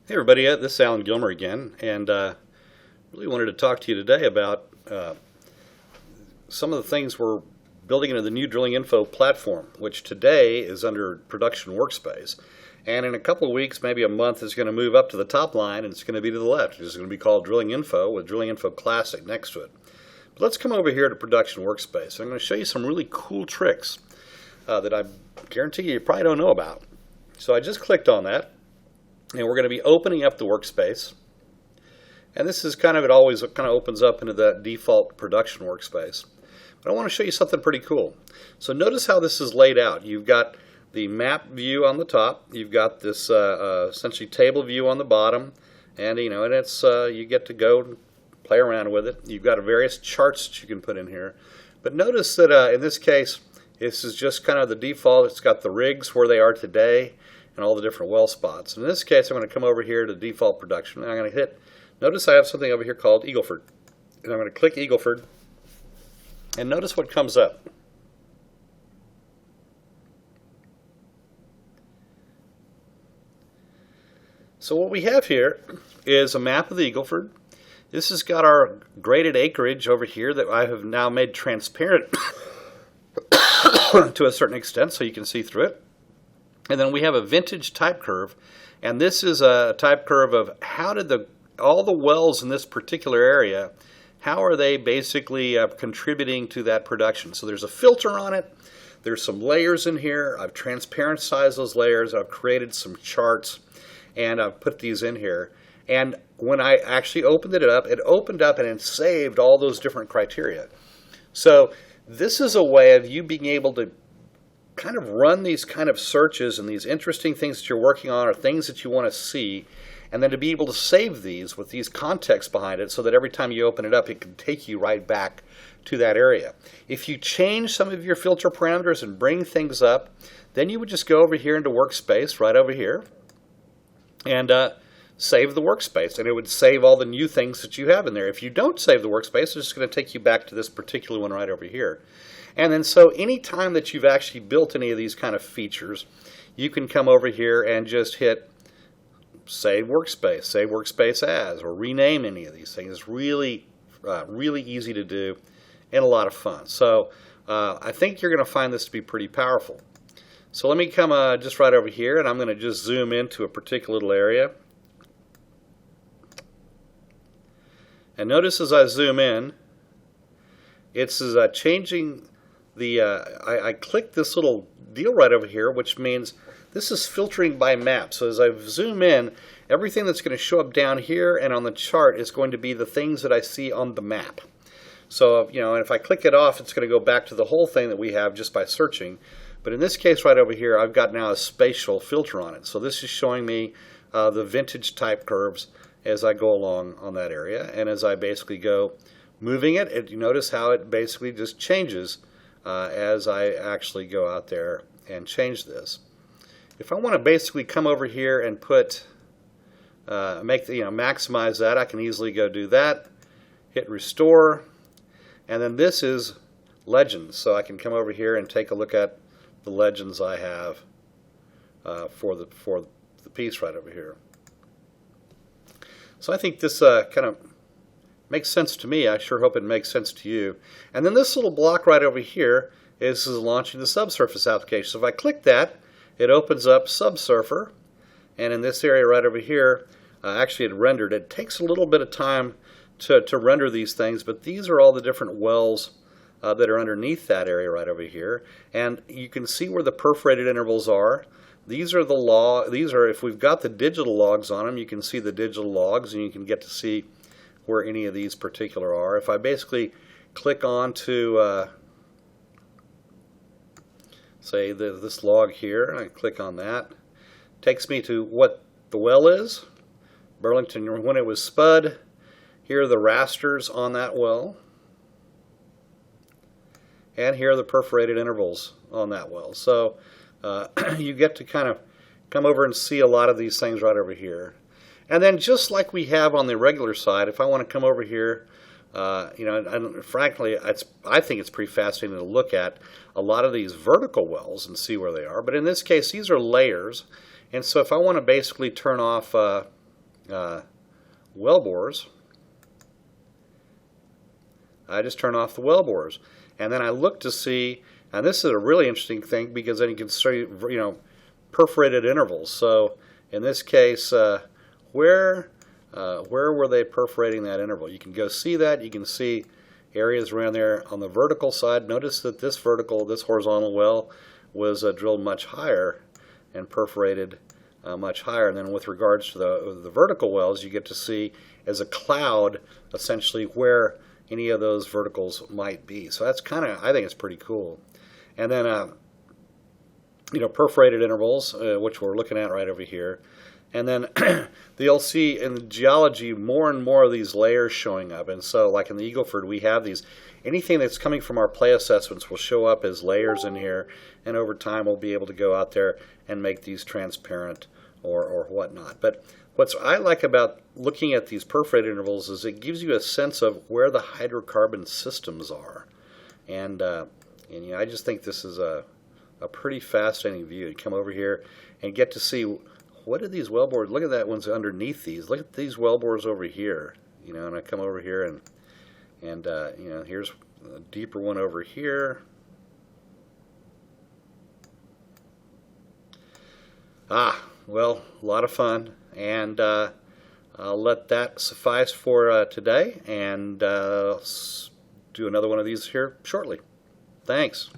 Hey everybody, this is Alan Gilmer again, and really wanted to talk to you today about some of the things we're building into the new Drillinginfo platform, which today is under Production Workspace. And in a couple of weeks, maybe a month, it's going to move up to the top line, and it's going to be to the left. It's going to be called Drillinginfo with Drillinginfo Classic next to it. But let's come over here to Production Workspace. I'm going to show you some really cool tricks that I guarantee you probably don't know about. So I just clicked on that. And we're going to be opening up the workspace. And this is it always kind of opens up into that default production workspace. But I want to show you something pretty cool. So notice how this is laid out. You've got the map view on the top. You've got this essentially table view on the bottom. And and it's you get to go and play around with it. You've got various charts that you can put in here. But notice that in this case, this is just kind of the default. It's got the rigs where they are today and all the different well spots. In this case, I'm going to come over here to default production, and I'm going to hit, notice I have something over here called Eagleford. And I'm going to click Eagleford, and notice what comes up. So what we have here is a map of the Eagleford. This has got our graded acreage over here that I have now made transparent to a certain extent so you can see through it. And then we have a vintage type curve, and this is a type curve of how did all the wells in this particular area, how are they basically contributing to that production. So there's a filter on it, there's some layers in here, I've transparentized those layers, I've created some charts, and I've put these in here. And when I actually opened it opened up and it saved all those different criteria. So this is a way of you being able to kind of run these kind of searches and these interesting things that you're working on or things that you want to see, and then to be able to save these with these contexts behind it so that every time you open it up, it can take you right back to that area. If you change some of your filter parameters and bring things up, then you would just go over here into Workspace, right over here, and save the workspace, and it would save all the new things that you have in there. If you don't save the workspace, it's just going to take you back to this particular one right over here. And then so any time that you've actually built any of these kind of features, you can come over here and just hit Save Workspace As, or rename any of these things. It's really, really easy to do and a lot of fun. So I think you're going to find this to be pretty powerful. So let me come just right over here, and I'm going to just zoom into a particular little area. And notice as I zoom in, it's changing the, I click this little deal right over here, which means this is filtering by map. So as I zoom in, everything that's going to show up down here and on the chart is going to be the things that I see on the map. So, and if I click it off, it's going to go back to the whole thing that we have just by searching. But in this case right over here, I've got now a spatial filter on it. So this is showing me the vintage type curves as I go along on that area. And as I basically go moving it, you notice how it basically just changes as I actually go out there and change this. If I want to basically come over here and put, maximize that, I can easily go do that, hit restore, and then this is legends. So I can come over here and take a look at the legends I have for the piece right over here. So I think this kind of makes sense to me. I sure hope it makes sense to you. And then this little block right over here is launching the subsurface application. So if I click that, it opens up Subsurfer. And in this area right over here, actually it rendered. It takes a little bit of time to render these things, but these are all the different wells that are underneath that area right over here. And you can see where the perforated intervals are. These are if we've got the digital logs on them, you can see the digital logs, and you can get to see where any of these particular are. If I basically click on to, say, this log here, and I click on that, it takes me to what the well is, Burlington, when it was spud. Here are the rasters on that well, and here are the perforated intervals on that well. So you get to kind of come over and see a lot of these things right over here. And then just like we have on the regular side, if I want to come over here, and frankly, I think it's pretty fascinating to look at a lot of these vertical wells and see where they are. But in this case, these are layers. And so if I want to basically turn off well bores, I just turn off the well bores. And then I look to see, and this is a really interesting thing because then you can see, perforated intervals. So in this case, where were they perforating that interval? You can go see that. You can see areas around there on the vertical side. Notice that this horizontal well was drilled much higher and perforated much higher. And then with regards to the vertical wells, you get to see as a cloud essentially where any of those verticals might be. So that's I think it's pretty cool. And then perforated intervals, which we're looking at right over here. And then you'll see in the geology more and more of these layers showing up. And so like in the Eagle Ford, we have these. Anything that's coming from our play assessments will show up as layers in here. And over time, we'll be able to go out there and make these transparent or whatnot. But what I like about looking at these perforated intervals is it gives you a sense of where the hydrocarbon systems are. And I just think this is a pretty fascinating view. You come over here and get to see what are these wellbores. Look at that one's underneath these. Look at these wellbores over here. And I come over here and here's a deeper one over here. Well, a lot of fun, and I'll let that suffice for today, and do another one of these here shortly. Thanks.